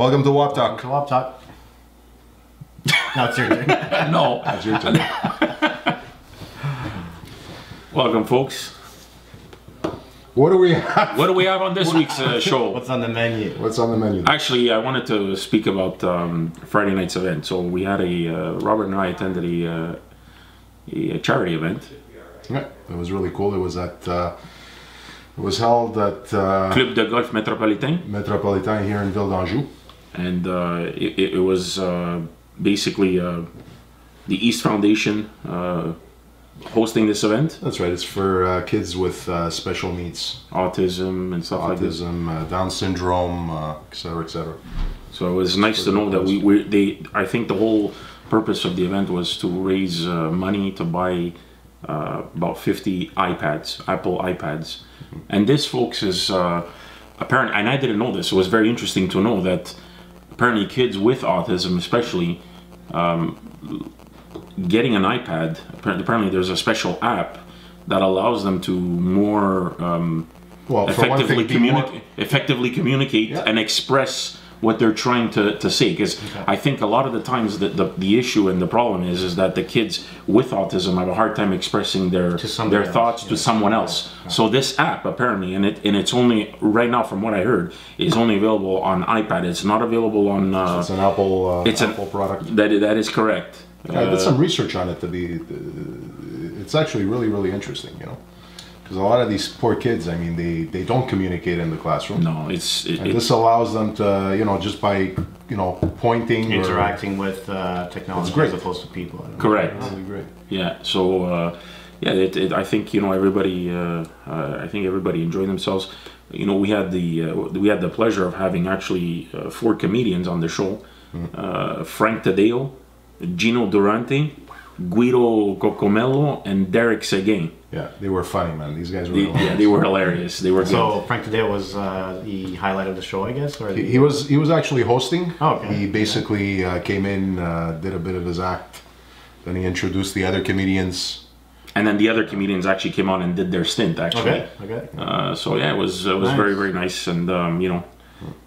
Welcome to WOP Talk. To WOP Talk. No, it's your turn. No. It's your turn. Welcome, folks. What do we have? What do we have on this week's show? What's on the menu? What's on the menu? Actually, I wanted to speak about Friday night's event. So we had Robert and I attended a charity event. Yeah, it was really cool. It was at, it was held at Club de Golf Métropolitain. Métropolitain here in Ville d'Anjou. And it was basically the East Foundation hosting this event. That's right. It's for kids with special needs, Autism and stuff like this. autism, Down syndrome, etc., etc. So it was nice to know that I think the whole purpose of the event was to raise money to buy about 50 iPads, Apple iPads. And this, folks, is apparently, and I didn't know this, it was very interesting to know that apparently kids with autism especially, getting an iPad, apparently there's a special app that allows them to more effectively communicate and express what they're trying to say. Because I think a lot of the times the issue and the problem is that the kids with autism have a hard time expressing their thoughts to someone else. So this app apparently, and it's only right now from what I heard, is only available on iPad. It's not available on. So it's an Apple. Apple product. That is correct. I did some research on it. It's actually really interesting, you know, because a lot of these poor kids, I mean, they don't communicate in the classroom. No, this allows them to, you know, just by, you know, pointing, interacting with technology as opposed to people. Correct. Really great. Yeah. So I think, you know, everybody enjoyed themselves. You know, we had the pleasure of having actually 4 comedians on the show. Frank Taddeo, Gino Durante, Guido Cocomello, and Derek Seguin. Yeah, they were funny, man. These guys were hilarious. Yeah, they were hilarious. They were so good. Frank Taddeo was the highlight of the show, I guess? Or he was actually hosting. Oh, okay. He basically came in, did a bit of his act, then he introduced the other comedians. And then the other comedians actually came on and did their stint, actually. Okay. So yeah, it was nice. very nice, and you know,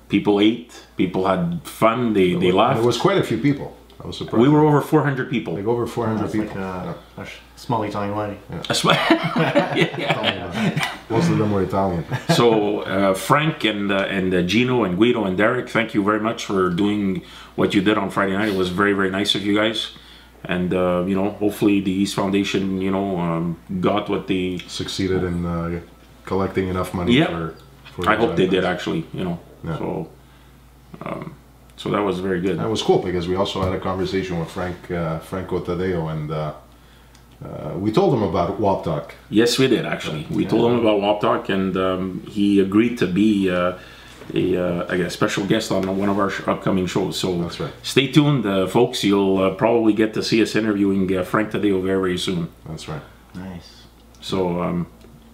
people ate, people had fun, they laughed. There was quite a few people. I was surprised. We were over 400 people. Like over 400 people. Like a small Italian wedding. Yeah. Most of them were Italian. So Frank and Gino and Guido and Derek, thank you very much for doing what you did on Friday night. It was very nice of you guys. And you know, hopefully the East Foundation, you know, got what they succeeded in collecting enough money for I hope they did, actually, you know. Yeah. So that was very good. That was cool because we also had a conversation with Franco Taddeo, and we told him about WOP Talk. Yes, we did, actually. We told him about WOP Talk, and he agreed to be a special guest on one of our upcoming shows. So that's right. Stay tuned, folks. You'll probably get to see us interviewing Frank Taddeo very soon. That's right. Nice. So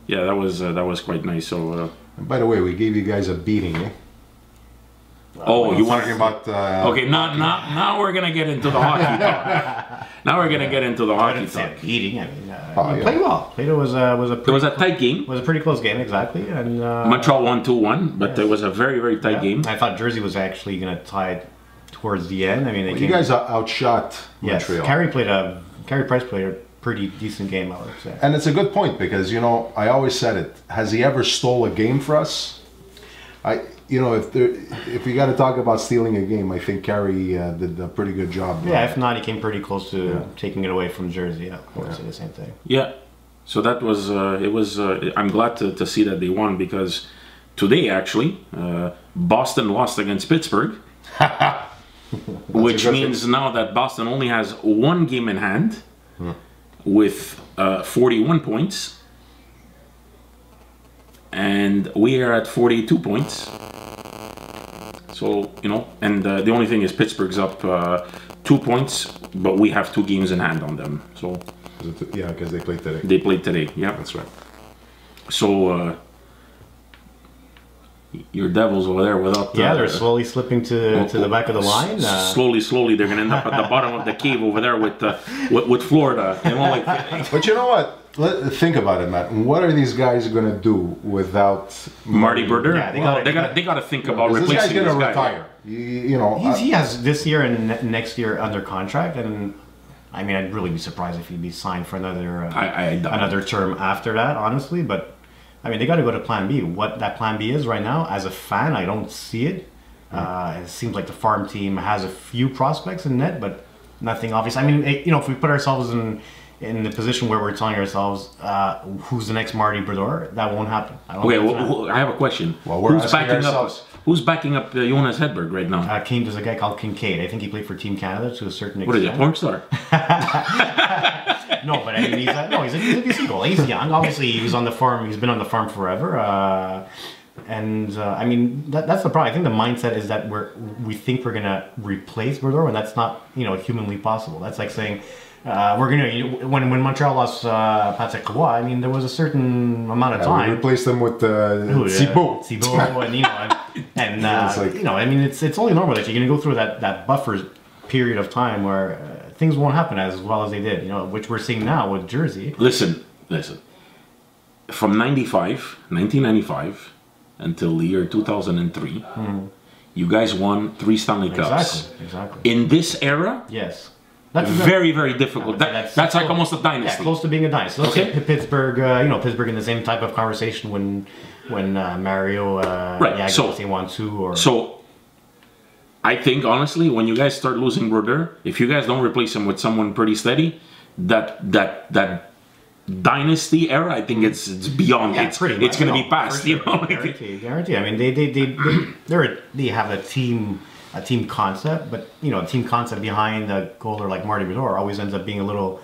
yeah, that was quite nice. So and by the way, we gave you guys a beating, eh? Oh, you want talking about? Okay, now we're gonna get into the hockey talk. Now we're gonna get into the hockey talk. Beating. I mean, played well. It was a tight game. It was a pretty close game, exactly. And Montreal won 2-1, but it was a very tight game. I thought Jersey was actually going to tie it towards the end. I mean, you guys outshot Montreal. Carey Price played a pretty decent game, I would say. And it's a good point because, you know, I always said it. Has he ever stole a game for us? You know, if we got to talk about stealing a game, I think Carey did a pretty good job. Yeah, if not, he came pretty close to taking it away from Jersey. Yeah, I would say the same thing. Yeah, so that was it was. I'm glad to see that they won because today actually Boston lost against Pittsburgh, which means now that Boston only has 1 game in hand with 41 points. And we are at 42 points. So, you know, and the only thing is Pittsburgh's up 2 points, but we have 2 games in hand on them. So yeah, because they played today. They played today, yeah. That's right. So your Devils over there without. Yeah, they're slowly slipping to the back of the line. Slowly, they're gonna end up at the bottom of the cave over there with Florida. You know, like. But you know what? Think about it, Matt. What are these guys going to do without Marty Brodeur? Yeah, they got to think about replacing this guy's going to guy. retire. You know, he has this year and next year under contract, and I mean, I'd really be surprised if he'd be signed for another term after that, honestly. But I mean, they got to go to Plan B. What that Plan B is right now, as a fan, I don't see it. It seems like the farm team has a few prospects in net, but nothing obvious. I mean, you know, if we put ourselves in the position where we're telling ourselves who's the next Marty Brodeur, that won't happen. I have a question. Well, who's backing up Jonas Hedberg right now? There's a guy called Kincaid. I think he played for Team Canada to a certain extent. What is it, porn star? No, but I mean, he's a decent goalie. He's young. Obviously, he was on the farm. He's been on the farm forever. I mean, that's the problem. I think the mindset is that we think we're gonna replace Brodeur, and that's not, you know, humanly possible. That's like saying we're gonna when Montreal lost Patrick Roy. I mean, there was a certain amount of time. We replaced them with Thibault, and you know, and like, you know, I mean, it's only normal that you're gonna go through that buffer period of time where things won't happen as well as they did. You know, which we're seeing now with Jersey. Listen. From 1995 until the year 2003, you guys won 3 Stanley Cups. Exactly. In this era, yes. That's very, very difficult. That's like almost a dynasty. Yeah, close to being a dynasty. Let's say Pittsburgh, you know, Pittsburgh in the same type of conversation when Mario won 2 or. So, I think honestly, when you guys start losing Brodeur, if you guys don't replace him with someone pretty steady, that dynasty era, I think it's beyond. Yeah, it's going to be past. Sure. You know, guarantee. I mean, they have a team concept, but you know, a team concept behind a goaler like Marty Brodeur always ends up being a little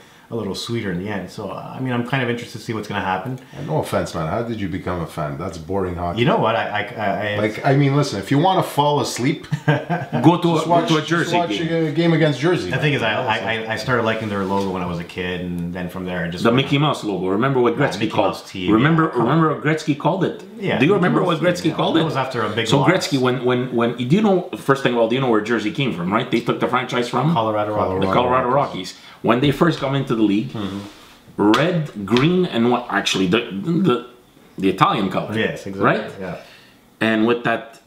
sweeter in the end. So I mean, I'm kind of interested to see what's going to happen. And no offense, man. How did you become a fan? That's boring hockey. You know what? I mean, listen. If you want to fall asleep, go to a Jersey game. A game against Jersey. The thing is, I started liking their logo when I was a kid, and then from there, I just the Mickey Mouse logo. Remember what Gretzky called it? Remember what Gretzky called it? Yeah. Do you remember what Gretzky called it? That was after a big. So Gretzky, when do you know? First thing, well, do you know where Jersey came from? Right? They took the franchise from Colorado Rockies. The Colorado Rockies. When they first come into the league. Red, green, and what? Actually, the Italian color. Yes, exactly. Right. Yeah. And with that,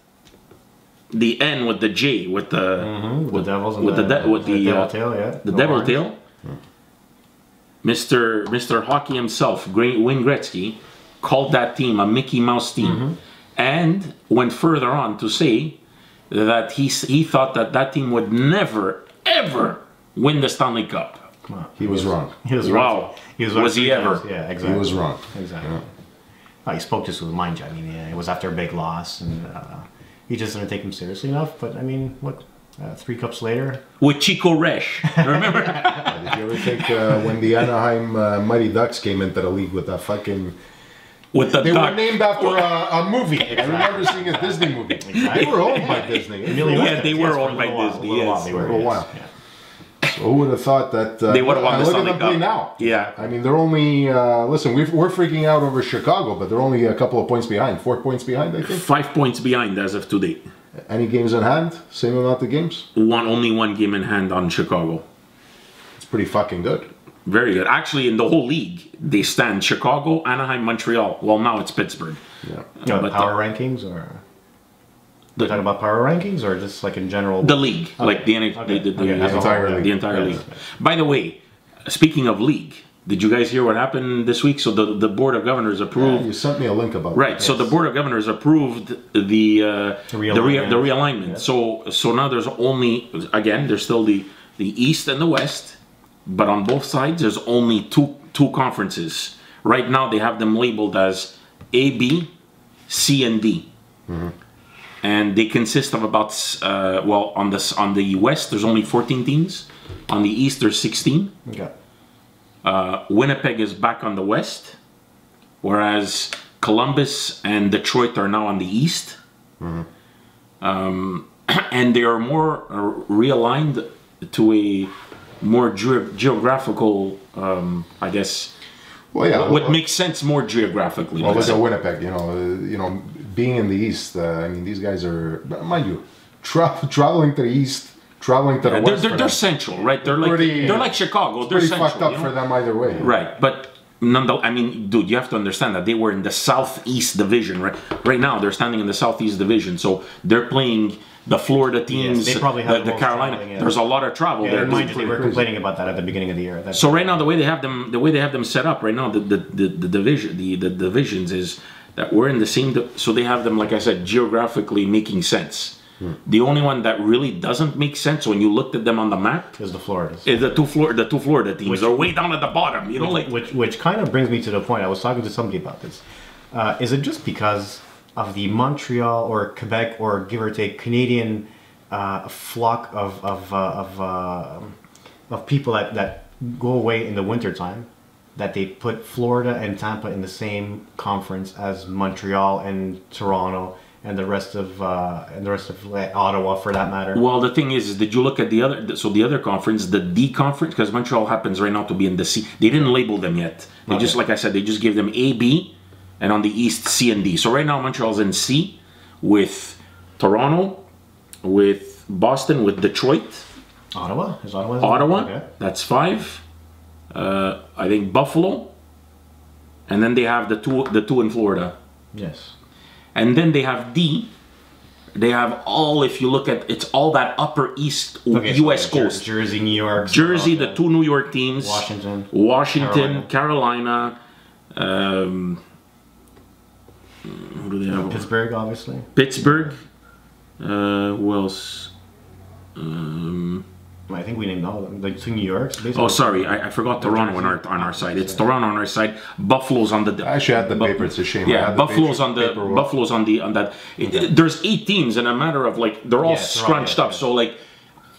the N with the J with the with the Devils and with the devil tail, yeah. The devil tail. Mr. Hockey himself, Wayne Gretzky, called that team a Mickey Mouse team, and went further on to say that he thought that team would never ever win the Stanley Cup. He was wrong. He was wrong. Wow. Was he ever? Yeah, exactly. He was wrong. Exactly. Yeah. He spoke just with mind. I mean, it was after a big loss, and he just didn't take him seriously enough. But I mean, what? 3 cups later, with Chico Resch, remember? Did you ever think when the Anaheim Mighty Ducks came into the league with that fucking? They were named after a movie. I remember seeing a Disney movie. They were owned by Disney. Yeah, they were owned by Disney. Yes, for a while. So who would have thought that they would have won the Stanley Cup? Play now. Yeah, I mean, they're only listen. We're freaking out over Chicago, but they're only a couple of points behind. 4 points behind, I think. 5 points behind as of today. Any games in hand? Same amount of games? Only one game in hand on Chicago. It's pretty fucking good. Very good. Actually, in the whole league, they stand Chicago, Anaheim, Montreal. Well, now it's Pittsburgh. Yeah. But power rankings, or we're talking about power rankings, or just like in general? The league, like the entire league. By the way, speaking of league, did you guys hear what happened this week? So the Board of Governors approved. Yeah, you sent me a link about. Right. Yes. So the Board of Governors approved the realignment. Yeah. So now there's only, again, there's still the East and the West, but on both sides there's only two conferences. Right now they have them labeled as A, B, C, and D. And they consist of about on the West there's only 14 teams. On the East there's 16. Okay. Winnipeg is back on the West, whereas Columbus and Detroit are now on the East. And they are more realigned to a more geographical, I guess. Well, yeah. What makes sense more geographically. Well, look at Winnipeg. You know, being in the East, I mean, these guys are, mind you, traveling to the East, traveling to the West. They're central, right? They're like Chicago. They're pretty central, fucked up for them either way. Right, but nonetheless, I mean, dude, you have to understand that they were in the Southeast Division, right? Right now, they're standing in the Southeast Division, so they're playing the Florida teams, they probably have the Carolina. There's a lot of travel there. They were complaining about that at the beginning of the year. So right now, the way they have them set up right now, the divisions is that we're in the same. So they have them, like I said, geographically making sense. The only one that really doesn't make sense when you looked at them on the map is the Floridas. Is the two Florida teams. They're way down at the bottom. You know, which kind of brings me to the point. I was talking to somebody about this. Is it just because of the Montreal or Quebec or give or take Canadian flock of people that go away in the wintertime, that they put Florida and Tampa in the same conference as Montreal and Toronto and the rest of Ottawa, for that matter? Well, the thing is did you look at the other conference, the D conference, because Montreal happens right now to be in the C. They didn't label them yet. They just, like I said, they just gave them A, B, and on the East, C and D. So right now, Montreal's in C with Toronto, with Boston, with Detroit. Ottawa? Is Ottawa? Ottawa, okay. That's 5. I think Buffalo. And then they have the two in Florida. Yes. And then they have D. They have all, if you look at, it's all that upper East U.S. coast. Jersey, New York. Jersey, the 2 New York teams. Washington. Carolina. Who do they have? Pittsburgh, obviously. Pittsburgh. Who else? I think we named all of them. The 2 New Yorks. Oh, sorry, I forgot Toronto on our side. It's Toronto on our side. Buffalo's on the. I actually had the paper. It's a shame. Yeah, Buffalo's on that. There's 8 teams in a matter of they're all scrunched up. So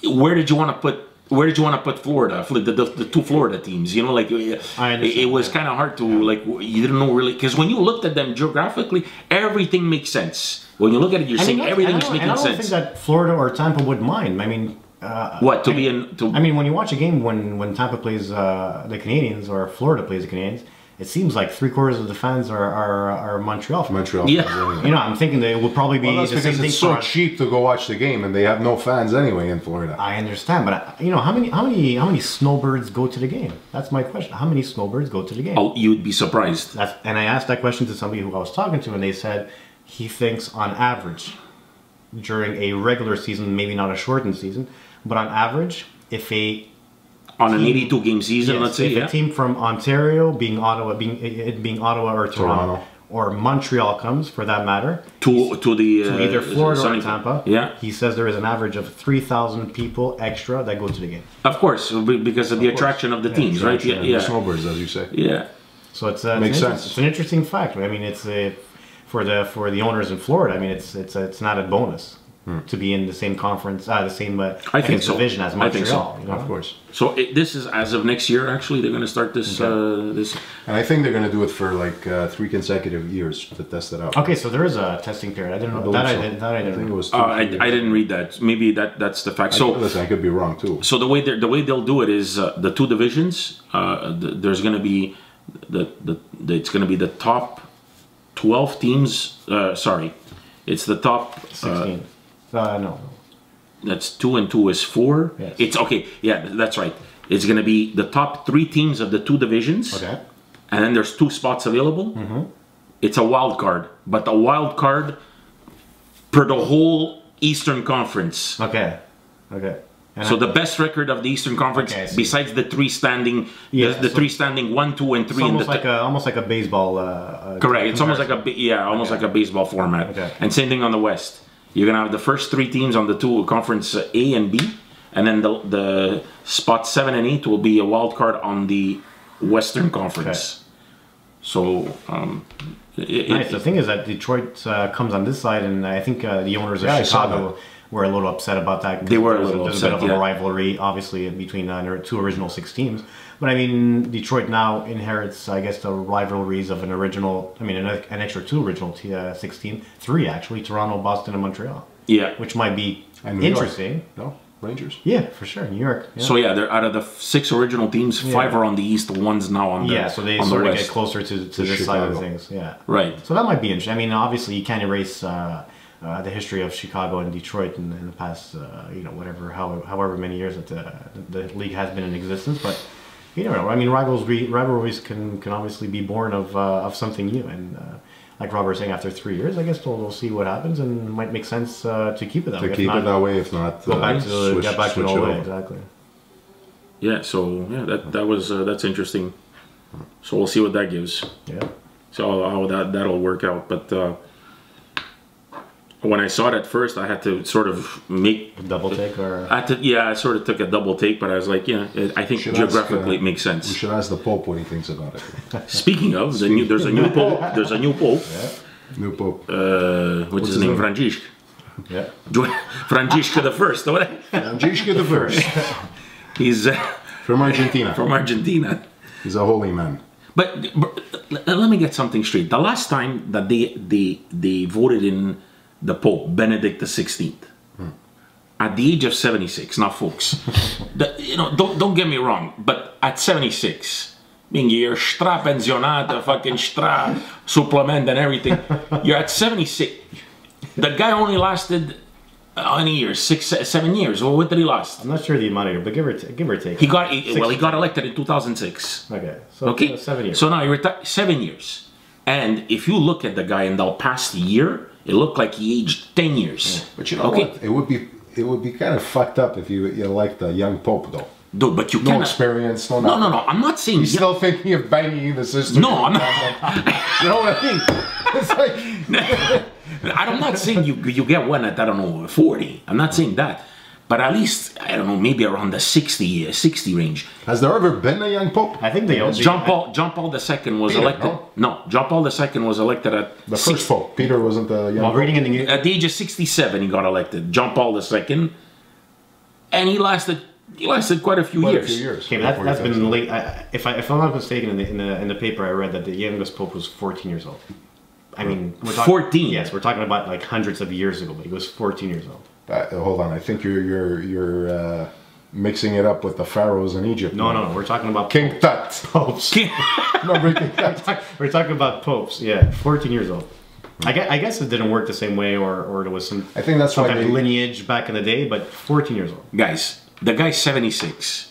where did you want to put? Where did you want to put Florida? The 2 Florida teams, you know, it was kind of hard to you didn't know really, because when you looked at them geographically, everything makes sense. When you look at it, you're saying everything's making sense. I don't think that Florida or Tampa would mind. I mean, I mean, when you watch a game when Tampa plays the Canadians or Florida plays the Canadians, it seems like 3/4 of the fans are Montreal fans. Montreal. Yeah. You know, I'm thinking they would probably be that's the same because thing. it's so cheap to go watch the game, and they have no fans anyway in Florida. I understand, but how many snowbirds go to the game? That's my question. How many snowbirds go to the game? Oh, you'd be surprised. And I asked that question to somebody who I was talking to, and they said he thinks on average, during a regular season, maybe not a shortened season, but on average, if on an 82-game season, let's say, if a team from Ontario, being Ottawa or Toronto, or Montreal comes, for that matter, to either Florida or Tampa, he says there is an average of 3,000 people extra that go to the game. Of course, because of the attraction of the teams, right? Yeah, the snowbirds, as you say. Yeah. So it's makes sense. It's an interesting fact. I mean, it's for the owners in Florida. I mean, it's an added bonus. To be in the same conference, the same division as Montreal. I think so. You know? Of course. So this is as of next year. Actually, they're going to start this. This. And I think they're going to do it for 3 consecutive years to test it out. Okay, so there is a testing period. I didn't know that. I didn't. think it was. I didn't read that. Maybe that's the fact. So listen, I could be wrong too. So the way they'll do it is the 2 divisions. There's going to be it's going to be the top 12 teams. Sorry, it's the top 16. No. That's 2 and 2 is 4. Yes. It's okay. Yeah, that's right. It's going to be the top 3 teams of the 2 divisions. Okay. And then there's 2 spots available. Mm-hmm. It's a wild card, but a wild card per the whole Eastern Conference. Okay. Okay. And so the best record of the Eastern Conference, besides the 3 standing, the 3 standing 1, 2, and 3. Almost like a baseball. Correct. It's almost like a baseball format. Okay. And same thing on the West. You're going to have the first 3 teams on the 2 conference A and B, and then the spot 7 and 8 will be a wild card on the Western Conference. Okay. So, nice. The thing is that Detroit comes on this side, and I think the owners of Chicago were a little upset about that. They were a little upset. There's a bit of a rivalry, obviously, between their 2 original 6 teams. But I mean, Detroit now inherits, I guess, the rivalries of an extra 2 original 6 teams, 3 actually, Toronto, Boston, and Montreal. Yeah, which might be interesting. No, Rangers? Yeah, for sure, New York. Yeah. So yeah, they're out of the 6 original teams, 5 are on the East, 1's now on the so they on sort the of West. get closer to this side of things. Yeah, right. So that might be interesting. I mean, obviously, you can't erase the history of Chicago and Detroit in the past, however many years that the league has been in existence. But you never know. I mean, rivalries can obviously be born of something new. And like Robert was saying, after 3 years, I guess we'll see what happens, and it might make sense to keep it that way. To keep it that way, if not, get back to the old way. Exactly. Yeah. So yeah, that's interesting. So we'll see what that gives. Yeah. So how that'll work out, but. When I saw it at first, I had to sort of make a double take, or I sort of took a double take, but I was like, yeah, I think geographically it makes sense. We should ask the Pope what he thinks about it. Speaking of, there's a new Pope. There's a new Pope. Yeah. New Pope. What's his name? Francisc. Yeah. Francisco the First. Francisco the First. He's from Argentina. From Argentina. He's a holy man. But let me get something straight. The last time that they voted in the Pope, Benedict XVI, at the age of 76. Now, folks, don't get me wrong, but at 76, being you're stra pensionata, fucking stra supplement and everything, you're at 76. The guy only lasted how many years? 7 years. Well, what did he last? I'm not sure the amount of years, but give or take. He got elected in 2006. Okay, so 7 years. So now he retired 7 years, and if you look at the guy in the past year, it looked like he aged 10 years. Yeah. But you know what? It would be kind of fucked up if you like the young Pope, though. Dude, but you no experience, no nothing. No. I'm not saying he's still thinking of banging the sister. No, I'm not. You know what I mean? It's like I'm not saying you get one at 40. I'm not saying that. But at least, I don't know, maybe around the 60 range. Has there ever been a young Pope? I think they all John Paul II was elected. No, John Paul II was elected at the first Pope. Peter wasn't the young Pope. Reading in the at the age of 67, he got elected. John Paul II, and he lasted quite a few years. Okay, that's been late. If I'm not mistaken, in the paper I read that the youngest Pope was 14 years old. I mean, we're talking, 14. Yes, we're talking about like hundreds of years ago, but he was 14 years old. Hold on, I think you're mixing it up with the pharaohs in Egypt. No, we're talking about King Tut. Popes. Remember King Tut? We're talking about popes. Yeah, 14 years old. I guess it didn't work the same way, or there was some. I think that's some kind of lineage back in the day, but 14 years old. Guys, the guy's 76.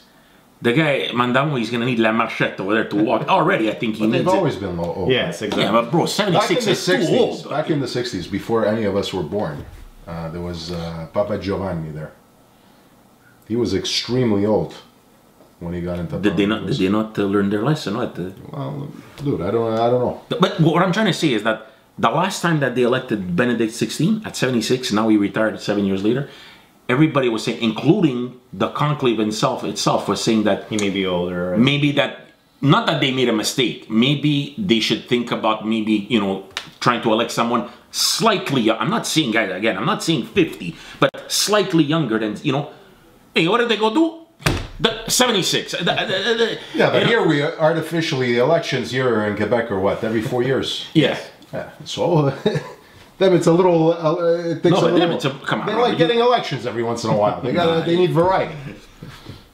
The guy, Mandamo, he's gonna need La Marchette over there to walk. Already, I think he needs they've always been old. Yes, exactly. Yeah, but bro, 76 is too old. Back in the 60s, before any of us were born, there was Papa Giovanni there. He was extremely old when he got into. Did they not learn their lesson? What? Well, dude, I don't know. But what I'm trying to say is that the last time that they elected Benedict XVI at 76, now he retired 7 years later. Everybody was saying, including the conclave itself was saying that he may be older. Maybe that, not that they made a mistake. Maybe they should think about trying to elect someone slightly. I'm not saying, guys, again, I'm not saying 50, but slightly younger than Hey, what did they go do? 76. Yeah, but here we artificially elections here in Quebec are what, every 4 years? Yeah. So. Them, it's a little. It takes come on. They like getting elections every once in a while. They need variety.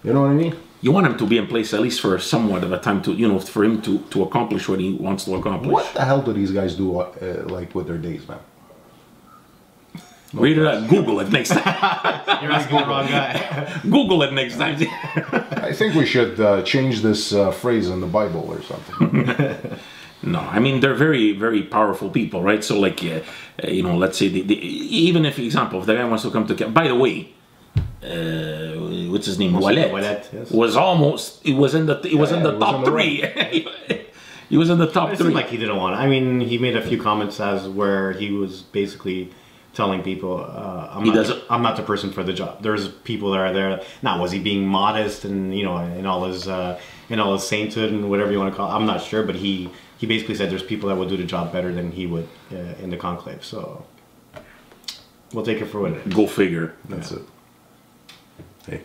You know what I mean? You want him to be in place at least for somewhat of a time to, for him to accomplish what he wants to accomplish. What the hell do these guys do with their days, man? Read it. Google it next time. You're asking the wrong guy. Google it next time. I think we should change this phrase in the Bible or something. No, I mean, they're very, very powerful people, right? So, like, let's say, even if, example, if the guy wants to come to... By the way, what's his name? Ouellet. Yes. Was almost... He was in the top three. He was in the top three. It seemed like he didn't want it. I mean, he made a few comments where he was basically telling people, I'm not the person for the job. There's people that are there. Now, was he being modest and, in all his sainthood and whatever you want to call it? I'm not sure, but he basically said there's people that would do the job better than he would in the conclave. So we'll take it for what it is. Go figure. That's it. Hey.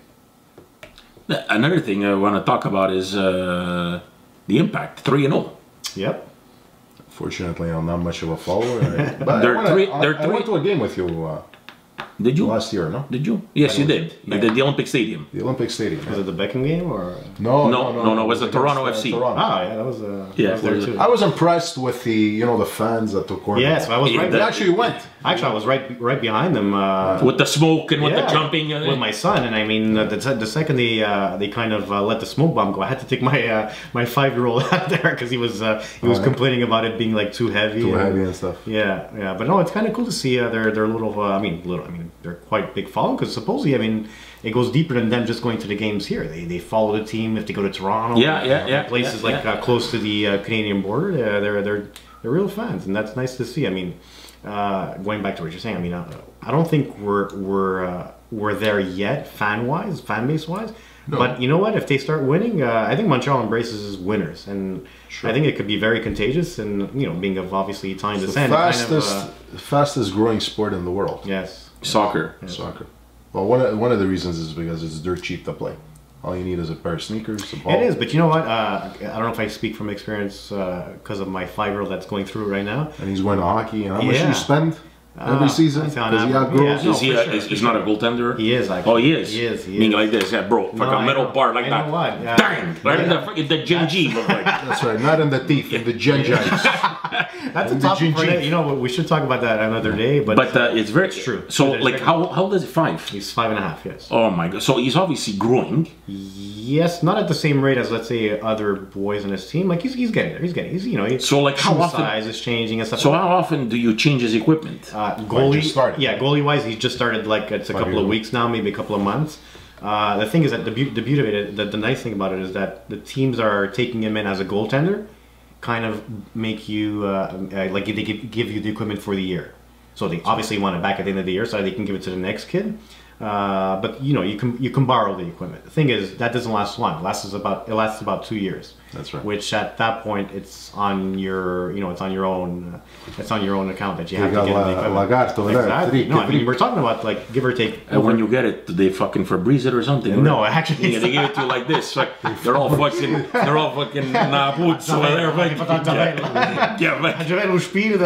Another thing I want to talk about is the impact. 3-0. Yep. Fortunately, I'm not much of a follower. But I went to a game with you. Did you? Last year, no? Did you? Yes, you did. You did the Olympic Stadium. The Olympic Stadium. Was it the Beckham game or? No. It was the Toronto FC. Toronto. Ah, yeah, that was. Yeah, I was impressed with the fans that took part. Yes, I was right. They actually went. Actually, I was right behind them. With the smoke and with the jumping. With my son, and I mean, the second they kind of let the smoke bomb go, I had to take my 5-year-old out there because he was complaining about it being like too heavy and stuff. Yeah. But no, it's kind of cool to see their little. They're quite big following because supposedly, I mean, it goes deeper than them just going to the games here. They follow the team if they go to Toronto. Places close to the Canadian border. They're real fans, and that's nice to see. I mean, going back to what you're saying, I mean, I don't think we're there yet, fan base wise. No. But you know what? If they start winning, I think Montreal embraces as winners, and I think it could be very contagious. And being of obviously Italian descent, fastest growing sport in the world. Yes, soccer. Well, one of the reasons is because it's dirt cheap to play. All you need is a pair of sneakers, a ball. It is, but you know what? I don't know if I speak from experience because of my 5-year-old that's going through it right now. And he's going to hockey. And how much do you spend every season? Does he have goals? He's not a goaltender? He is, actually. Oh, he is? He is. Meaning like this, bro. Like a metal bar like that. What? Bang! Right in the gingiva look like. That's right. Not in the teeth, in the gingiva. That's a topic for it. We should talk about that another day. But it's true. So, like, how old is he? 5? He's 5.5. Yes. Oh my god! So he's obviously growing. Yes, not at the same rate as let's say other boys in his team. Like he's getting there. So like how often size is changing and stuff. So how often do you change his equipment? Goalie wise, he's just started. Like it's a couple of weeks now, maybe a couple of months. The thing is that the beauty of it, the nice thing about it is that the teams are taking him in as a goaltender. Kind of make you like they give you the equipment for the year, so they obviously want it back at the end of the year so they can give it to the next kid. But you can borrow the equipment. The thing is that doesn't last long. It lasts about 2 years. That's right. Which at that point it's on your it's on your own account that you have to get the equipment. Exactly. No, I mean we're talking about like give or take. And when you get it, do they fucking Febreze it or something? No, actually, they give it to you like this. Like, they're all fucking boots or whatever. J'avais lo spiro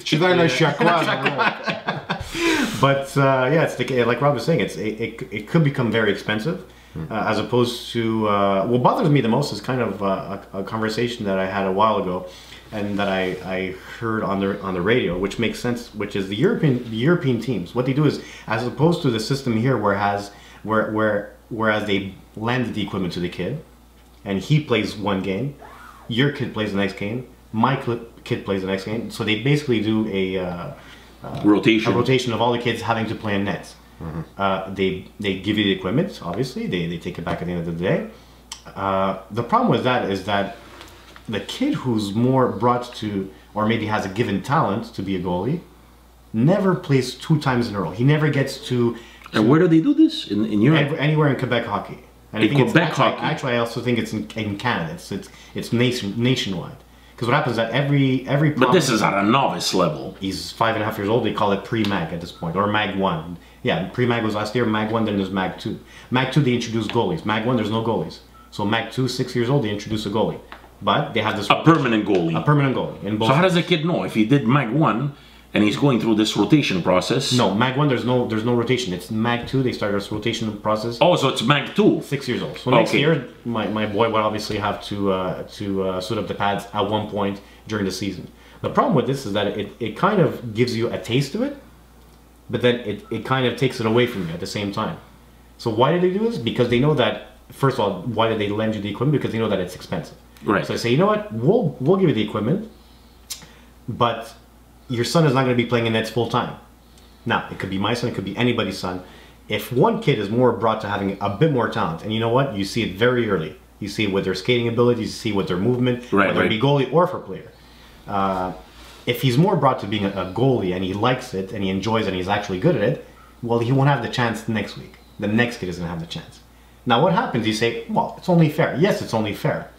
ci dai una sciacquata. But it's like Rob was saying, it could become very expensive, as opposed to what bothers me the most is kind of a conversation that I had a while ago, and that I heard on the radio, which makes sense. Which is the European teams. What they do is, as opposed to the system here, whereas they lend the equipment to the kid, and he plays one game, your kid plays the next game, my kid plays the next game. So they basically do a rotation of all the kids having to play in nets. They give you the equipment, obviously. They take it back at the end of the day. The problem with that is that the kid who's more brought to, or maybe has a given talent to be a goalie, never plays 2 times in a row. He never gets to. And where do they do this? In Europe? Anywhere in Quebec hockey. And actually, I also think it's in Canada. It's nationwide. Because what happens is that every but this is at a novice level. He's 5.5 years old. They call it pre-mag at this point, or mag 1. Yeah, pre-mag was last year. Mag 1, then there's mag 2. Mag 2 they introduce goalies. Mag 1 there's no goalies. So mag 2, 6 years old, they introduce a goalie. But they have this permanent goalie. A permanent goalie. In both. So how does a kid know if he did mag 1 and he's going through this rotation process? No, mag 1 there's no rotation. It's mag 2 they start this rotation process. Oh, so it's mag 2. 6 years old. So next year my boy would obviously have to suit up the pads at one point during the season. The problem with this is that it kind of gives you a taste of it, but then it kind of takes it away from you at the same time. So why do they do this? Because they know that, first of all, why do they lend you the equipment? Because they know that it's expensive. Right. So they say, you know what, we'll give you the equipment, but your son is not going to be playing in nets full time. Now, it could be my son, it could be anybody's son. If one kid is more brought to having a bit more talent, and you know what, you see it very early. You see it with their skating abilities, you see it with their movement, whether it be goalie or for player. If he's more brought to being a goalie and he likes it and he enjoys it and he's actually good at it, well, he won't have the chance next week. The next kid is going to have the chance. Now, what happens? You say, well, it's only fair. Yes, it's only fair.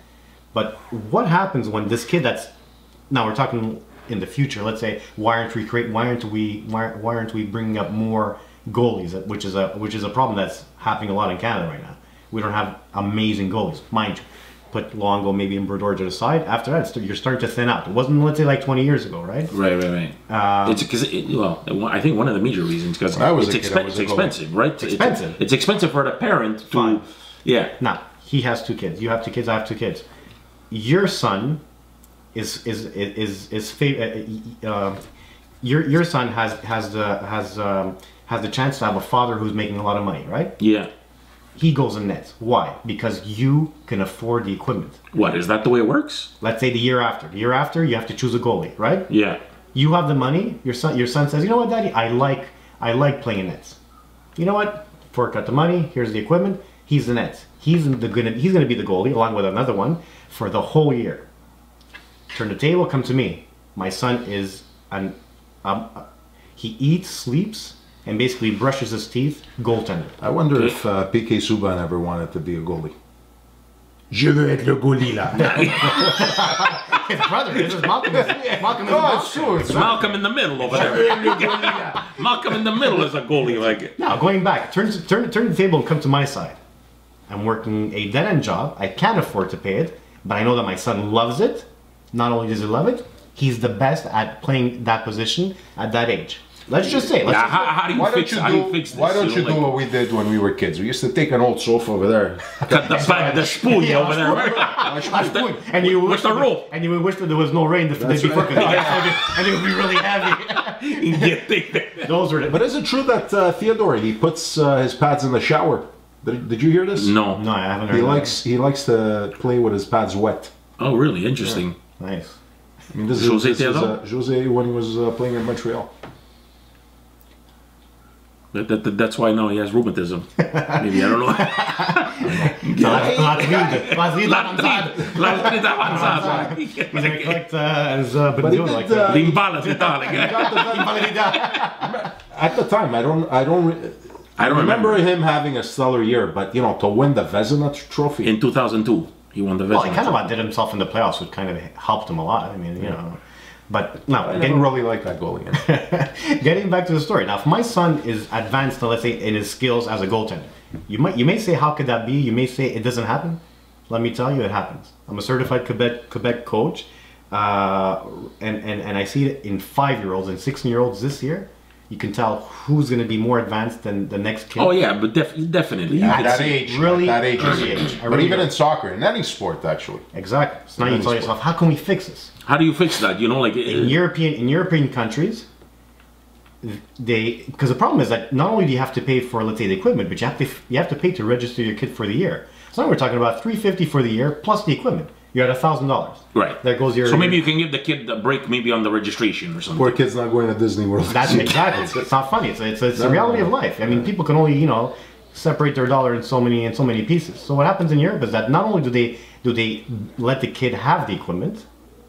But what happens when this kid now we're talking in the future, let's say, why aren't we bringing up more goalies, which is a problem that's happening a lot in Canada right now. We don't have amazing goalies, mind you. put Longo maybe in Brodeur to the side. After that, you're starting to thin out. It wasn't, let's say, like 20 years ago, right? Right. It's because, I think one of the major reasons because it's expensive, right? It's expensive for the parent to. Fine. Yeah. Now he has 2 kids. You have 2 kids. I have 2 kids. Your son your son has the chance to have a father who's making a lot of money, right? Yeah. He goes in nets. Why? Because you can afford the equipment. What, is that the way it works? Let's say the year after. The year after, you have to choose a goalie, right? Yeah. You have the money. Your son says, you know what, Daddy, I like playing in nets. You know what? Fork out the money. Here's the equipment. He's the nets. He's gonna be the goalie along with another one for the whole year. Turn the table. Come to me. My son is he eats, sleeps, and basically brushes his teeth, goaltender. I wonder if PK Subban ever wanted to be a goalie. Je veux être le goalie là. His brother, this is Malcolm. Malcolm is It's Malcolm in the middle over there. Malcolm in the middle is a goalie like it. Now, going back, turn the table and come to my side. I'm working a dead-end job. I can't afford to pay it, but I know that my son loves it. Not only does he love it, he's the best at playing that position at that age. Let's just say. How do you fix this? Why don't you do what we did when we were kids? We used to take an old sofa over there. the spoon over there. And you with the rope. And you would wish that there was no rain to be cooking. And it would be really heavy. Those were But is it true that Theodore, he puts his pads in the shower? Did you hear this? No. No, I haven't heard He likes to play with his pads wet. Oh, really? Interesting. Yeah. Nice. I mean, this is Jose when he was playing in Montreal. That's why now he has rheumatism. Maybe, I don't know. At the time, I don't remember him having a stellar year, but to win the Vezina trophy in 2002, he won the Vezina. Well, he kind of outdid himself in the playoffs, which kind of helped him a lot. I mean, But no, I didn't really like that goalie. Getting back to the story. Now, if my son is advanced, let's say, in his skills as a goaltender, you may say, how could that be? You may say it doesn't happen. Let me tell you, it happens. I'm a certified Quebec coach, and I see it in 5-year-olds and 16-year-olds this year. You can tell who's going to be more advanced than the next kid. Oh yeah, but definitely. At that age, really, early age. But even in soccer, in any sport, actually. Exactly. So now you tell yourself, how can we fix this? How do you fix that? In European countries, because the problem is that not only do you have to pay for, let's say, the equipment, but you have to pay to register your kid for the year. So now we're talking about $350 for the year plus the equipment. You're at $1,000. Right. There goes your. So maybe you can give the kid a break, maybe on the registration or something. Poor kid's not going to Disney World. That's exactly. It's not funny. It's the reality of life. I mean, people can only separate their dollar in so many pieces. So what happens in Europe is that not only do they let the kid have the equipment.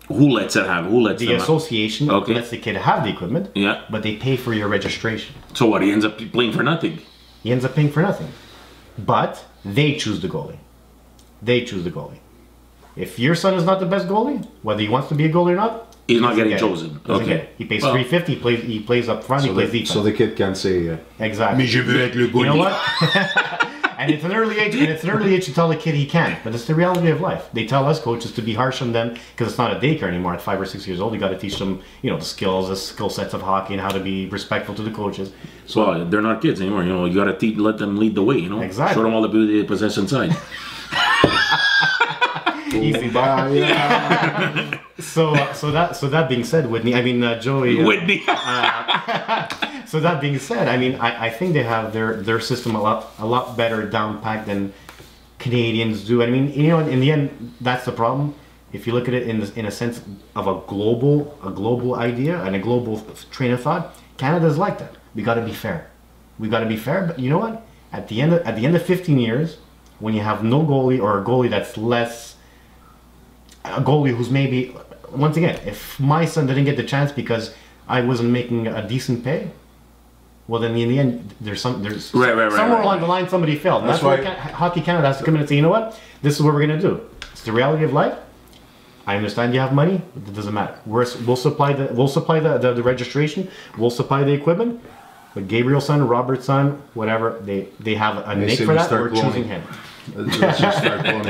Who lets it have? The association lets the kid have the equipment. Yeah. But they pay for your registration. So what? He ends up playing for nothing. He ends up paying for nothing. But they choose the goalie. If your son is not the best goalie, whether he wants to be a goalie or not, he's not getting chosen. Okay. He pays $350. He plays up front. He plays defense. So the kid can say, exactly. Mais je veux être le goalie. You know what? And it's an early age to tell the kid he can, but it's the reality of life. They tell us coaches to be harsh on them because it's not a daycare anymore. At 5 or 6 years old, you got to teach them, the skill sets of hockey and how to be respectful to the coaches. So they're not kids anymore. You got to let them lead the way. Exactly. Show them all the beauty they possess inside. Easy. So that being said, Whitney, Joey. Whitney. So that being said, I think they have their system a lot better down packed than Canadians do. In the end, that's the problem. If you look at it in a sense of a global idea and a global train of thought, Canada's like that. We got to be fair. But you know what? At the end of 15 years, when you have no goalie or a goalie that's less. A goalie who's maybe, once again, if my son didn't get the chance because I wasn't making a decent pay, well then in the end there's somewhere along the line somebody failed. That's why Hockey Canada has to come in and say, you know what, this is what we're gonna do. It's the reality of life. I understand you have money, but it doesn't matter. We'll supply the registration, we'll supply the equipment. But Gabriel's son, Robert's son, whatever, they have a nick for that. We're choosing him. Let's just start cloning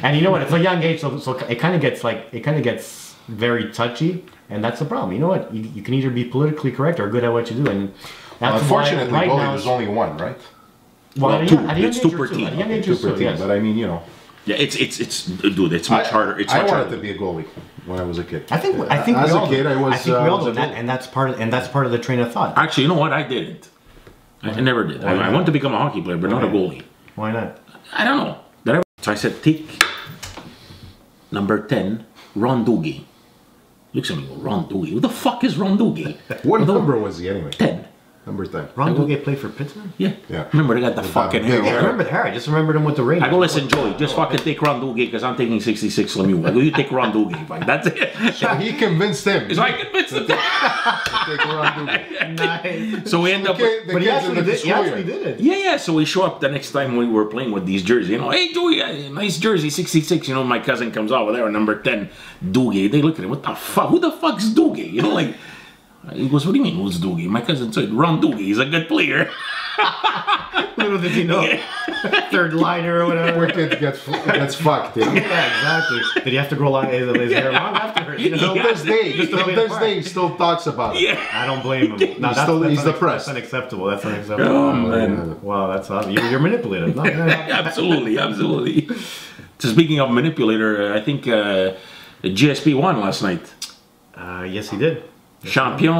And you know what? It's a young age, so it kind of gets very touchy, and that's the problem. You know what? You can either be politically correct or good at what you do, and that's unfortunately, right now, there's only one, right? Well, two. It's two per team. Yes. But I mean, you know. Yeah, it's dude. It's much harder. It's I much wanted harder. to be a goalie when I was a kid. I think as we a all kid, do. I was. I think we all was do, a goalie. and that's part of the train of thought. Actually, you know what? I didn't. I never did. I wanted to become a hockey player, but not a goalie. Why not? I don't know. So I said, take number 10, Ron Duguay. Looks at me, Ron Duguay. Who the fuck is Ron Duguay? What number was he anyway? 10. Number 10. Ron Duguay played for Pittsburgh? Yeah. Yeah. Remember, they got the fucking hair. Yeah, I remember the hair. I just remembered him with the Rangers. I go, listen, Joey, just fucking take Ron Duguay because I'm taking 66 from you. I go, you take Ron Duguay. Like, that's it. So he convinced him. So I convinced him. Take Ron Duguay. Nice. So we end up. But he actually did it. Yeah. So we show up the next time we were playing with these jerseys. You know, hey, Joey, nice jersey, 66. You know, my cousin comes out with there, number 10, Duguay. They look at him, what the fuck? Who the fuck's Duguay? You know, like. He goes, what do you mean, who's Duguay? My cousin said, Ron Duguay, he's a good player. Little did he know. Third liner or whatever. Poor kid gets fucked. Yeah, exactly. Did he have to grow his hair long after? You know? Till this day, he still talks about it. Yeah. I don't blame him. No, He's depressed. That's unacceptable. That's unacceptable. Oh, man. Wow, that's obvious. You're manipulative. No. Absolutely. So speaking of manipulator, I think GSP won last night. Yes, he did. Champion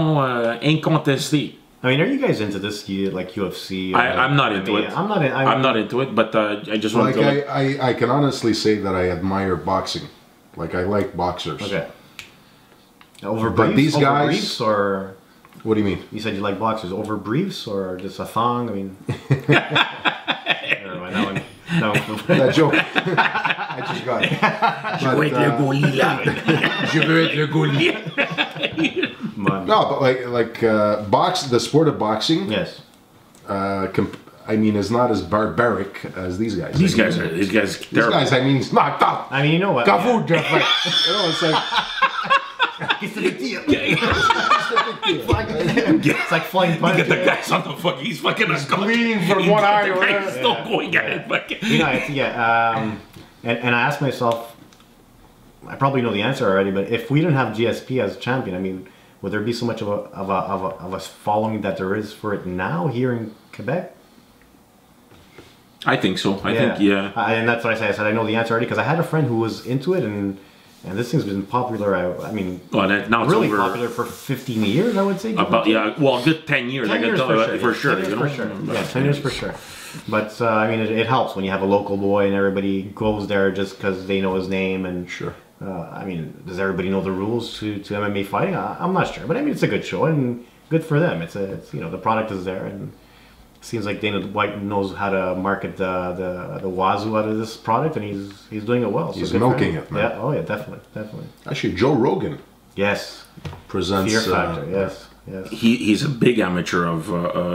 incontesté. I mean, are you guys into this, like UFC? I'm not into it. I'm not into it, but I just want to. I can honestly say that I admire boxing. Like I like boxers. Okay. Over briefs? But these guys, briefs or what do you mean? You said you like boxers over briefs or just a thong? I mean, never mind, that joke. I just got it. Je veux être le goalie là. Je veux être le goalie. No, but like the sport of boxing. Yes. I mean, is not as barbaric as these guys. These guys. I mean, it's not tough. I mean, you know what? Like, you know, it's like. It's like flying punch. Look at the guy's on the fuck. He's fucking bleeding from one eye. The guy's still going at it. Fucking. You know, and I asked myself, I probably know the answer already, but if we didn't have GSP as champion, I mean, would there be so much of a following that there is for it now here in Quebec? I think so. I think, yeah. And that's what I said. I said I know the answer already because I had a friend who was into it, and this thing's been popular. I mean, now really it's over popular for 15 years, I would say. About a good 10 years. 10 years for sure. 10 years for sure. Yeah, 10 years for sure. But I mean, it helps when you have a local boy and everybody goes there just because they know his name. And sure. I mean, does everybody know the rules to MMA fighting? I'm not sure, but I mean, it's a good show and good for them. It's you know, the product is there, and it seems like Dana White knows how to market the wazoo out of this product, and he's doing it well. He's milking it, man. Yeah. Oh yeah, definitely. Actually, Joe Rogan. Yes. Presents. Fear Factor. Yes. He's a big amateur of.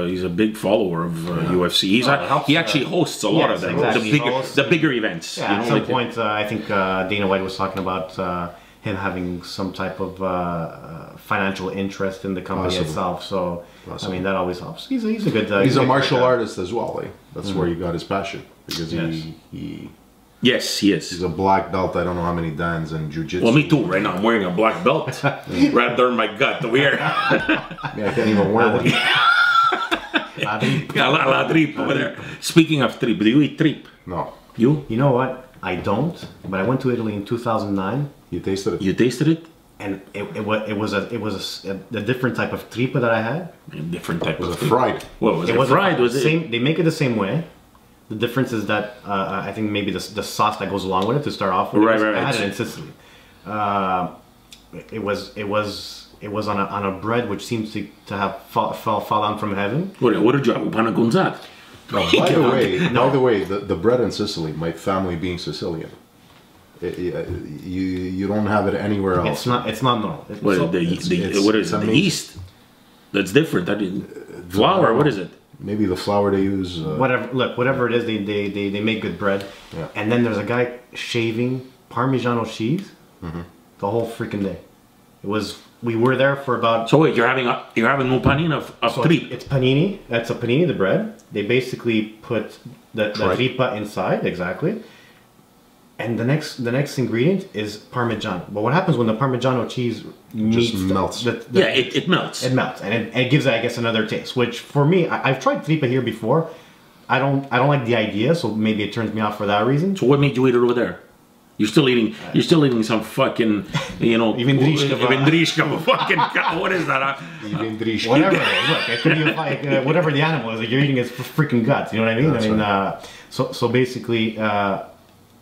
He's a big follower of UFC. He actually hosts a lot of them. Exactly. The bigger events. Yeah, you know, at some point, I think Dana White was talking about him having some type of financial interest in the company itself. So I mean, that always helps. He's a good. He's a martial artist as well. That's where he got his passion because he. Yes, he is. He's a black belt. I don't know how many dans in jiu-jitsu. Well, me too. Right now, I'm wearing a black belt right there in my gut. Weird. Yeah, I can't even wear one. La tripe over there. Speaking of tripe, do you eat tripe? No. You know what? I don't. But I went to Italy in 2009. You tasted it? You tasted it? And it was a different type of tripe that I had. A different type. Was it fried? Well, was it fried? Was it same? They make it the same way. The difference is that I think maybe the sauce that goes along with it to start off with. Right. I had it in Sicily. It was on a bread which seems to have fall down from heaven. What did you have? Panagonzat? By the way, the bread in Sicily, my family being Sicilian, you don't have it anywhere else. It's not normal. What is the yeast? That's different. Flour. What is it? Maybe the flour they use. Whatever it is, they make good bread. Yeah. And then there's a guy shaving Parmigiano cheese the whole freaking day. We were there for about. So wait, you're having un panini of tripe. It's panini. That's a panini, the bread. They basically put the tripa inside, exactly. And the next ingredient is Parmigiano. But what happens when the Parmigiano cheese meets Just melts? It melts. It melts, and it gives it, I guess, another taste. Which for me, I've tried tripe here before. I don't like the idea, so maybe it turns me off for that reason. So what made you eat it over there? You're still eating some fucking, you know, Vindrishka. fucking cow. What is that? Whatever it is. Look, it could be like whatever the animal is. Like you're eating its freaking guts. You know what I mean? That's right. So basically,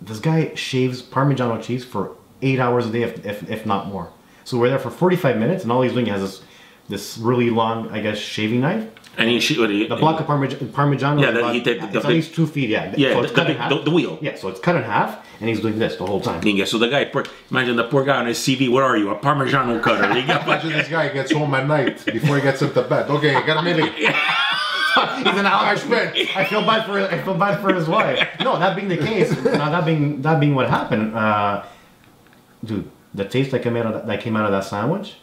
this guy shaves Parmigiano cheese for 8 hours a day, if not more. So we're there for 45 minutes, and all he's doing has this really long, I guess, shaving knife. And the block of Parmigiano. Yeah, it's at least 2 feet. Yeah, yeah, so it's cut in half. The wheel. Yeah, so it's cut in half, and he's doing this the whole time. Yeah, so the guy, imagine the poor guy on his CV. What are you, a Parmigiano cutter? Imagine this guy gets home at night before he gets into bed. Okay, I got a minute. He's an hour. I feel bad for his wife. No, that being the case, that being what happened, dude, the taste that came out of that sandwich.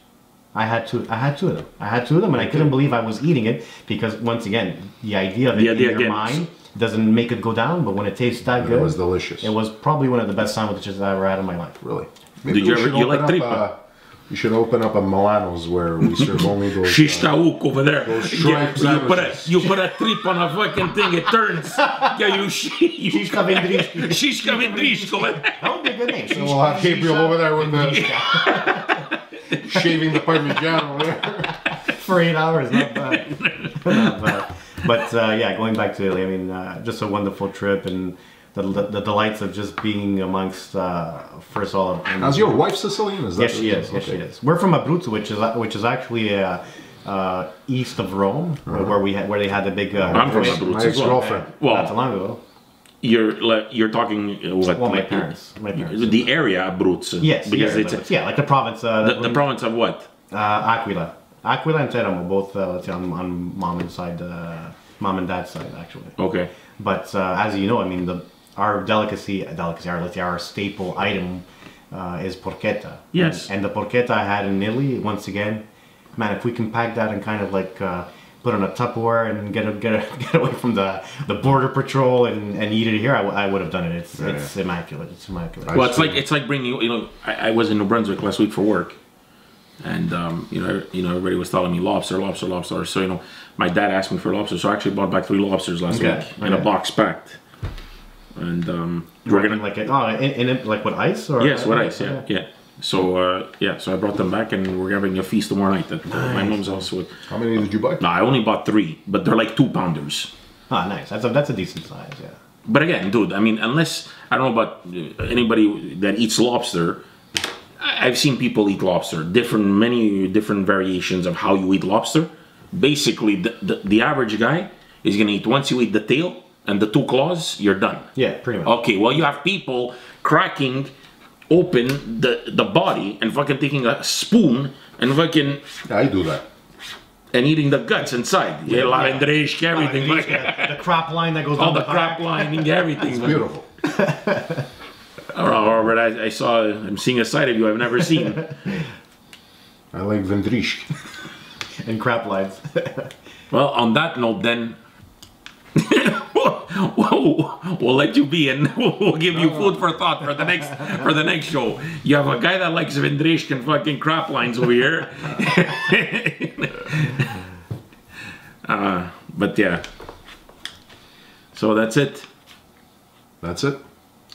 I had two of them. And I couldn't believe I was eating it because, once again, the idea of it in your mind doesn't make it go down. But when it tastes that good, it was delicious. It was probably one of the best sandwiches I ever had in my life. Really? Maybe you like tripe? You should open up a Milano's where we serve only those. Shish taouk over there. Those Tripe you put a tripe on a fucking thing, it turns. Yeah, Shishka Vindrishka. Shishka Vindrishka. That would be a good name. So we'll have Gabriel over there with the shaving the Parmigiano for 8 hours. Not bad. Not bad. But yeah, going back to Italy, I mean, just a wonderful trip and the delights of just being amongst, first of all. How's your wife Sicilian? Is that yes, she is. Yes, she is. We're from Abruzzo, which is actually east of Rome, where they had the big. I'm from Abruzzo. My ex-girlfriend. Well, not too long ago. You're talking what? Well, my parents. The area Abruzzo. Yes, because it's like the province. The province of what? Aquila and Teramo, both let's say on mom and dad's side, actually. Okay. But as you know, I mean, our our staple item is porchetta. Yes. And the porchetta I had in Italy, once again, man, if we can pack that and kind of like put on a Tupperware and get away from the border patrol and eat it here, I would have done it. It's immaculate. It's immaculate. Well, it's like bringing, you know, I was in New Brunswick last week for work, and you know everybody was telling me lobster. So you know, my dad asked me for lobster, so I actually bought back 3 lobsters last week in a box packed. And we're gonna like it. Oh, in it like with ice or? Yes, with ice. Yeah. So so I brought them back, and we're having a feast tomorrow night at my mom's house. How many did you buy? No, I only bought 3, but they're like 2-pounders. Ah, nice. That's a decent size. Yeah. But again, dude, I mean, unless I don't know about anybody that eats lobster. I've seen people eat lobster, many different variations of how you eat lobster. Basically, the average guy is gonna eat, once you eat the tail and the 2 claws, you're done. Yeah, pretty much. Okay, well, you have people cracking open the body and fucking taking a spoon and fucking... I do that. And eating the guts inside. Everything. The crop line that goes all the crop line, everything. It's beautiful. All right, Robert, I'm seeing a side of you I've never seen. I like Vindrishk. And crap lines. Well, on that note, then, we'll let you be, and we'll give you food for thought for the next show. You have a guy that likes Vindrishk and fucking crop lines over here. But yeah. So that's it. That's it.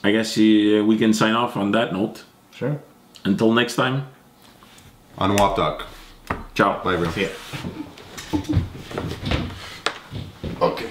I guess we can sign off on that note. Sure. Until next time. On WOP Talk. Ciao. Bye, everyone. See ya. Okay.